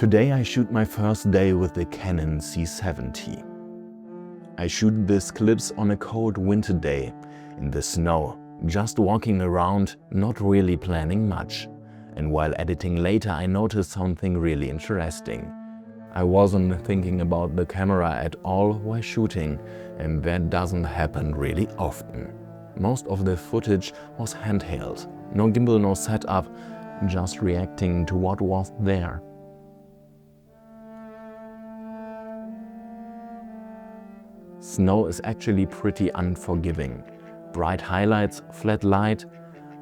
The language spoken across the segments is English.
Today I shoot my first day with the Canon C70. I shoot these clips on a cold winter day, in the snow, just walking around, not really planning much. And while editing later I noticed something really interesting. I wasn't thinking about the camera at all while shooting, and that doesn't happen really often. Most of the footage was handheld, no gimbal, no setup, just reacting to what was there. Snow is actually pretty unforgiving. Bright highlights, flat light,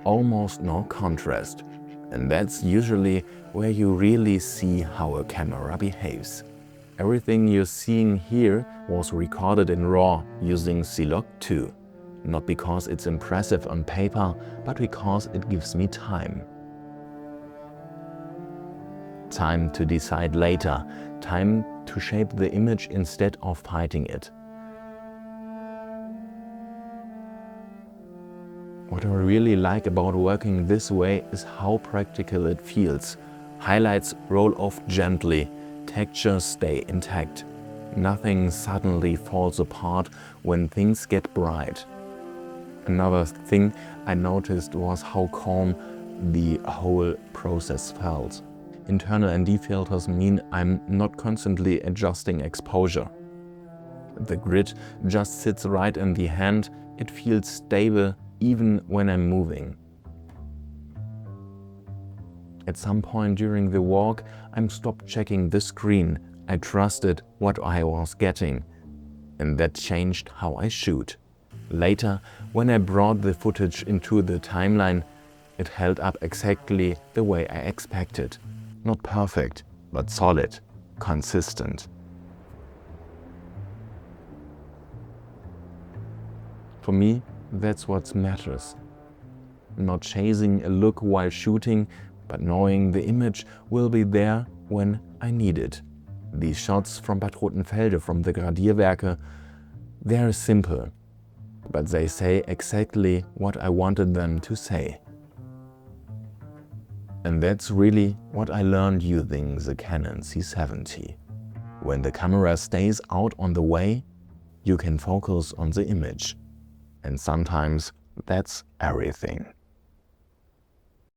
almost no contrast. And that's usually where you really see how a camera behaves. Everything you're seeing here was recorded in RAW using C-Log 2. Not because it's impressive on paper, but because it gives me time. Time to decide later, time to shape the image instead of fighting it. What I really like about working this way is how practical it feels. Highlights roll off gently, textures stay intact. Nothing suddenly falls apart when things get bright. Another thing I noticed was how calm the whole process felt. Internal ND filters mean I'm not constantly adjusting exposure. The grid just sits right in the hand, it feels stable even when I'm moving. At some point during the walk, I stopped checking the screen. I trusted what I was getting, and that changed how I shoot. Later, when I brought the footage into the timeline, it held up exactly the way I expected. Not perfect, but solid, consistent. For me, that's what matters. Not chasing a look while shooting, but knowing the image will be there when I need it. These shots from Bad Rotenfelde, from the Gradierwerke, they're simple, but they say exactly what I wanted them to say. And that's really what I learned using the Canon C70. When the camera stays out on the way, you can focus on the image. And sometimes that's everything.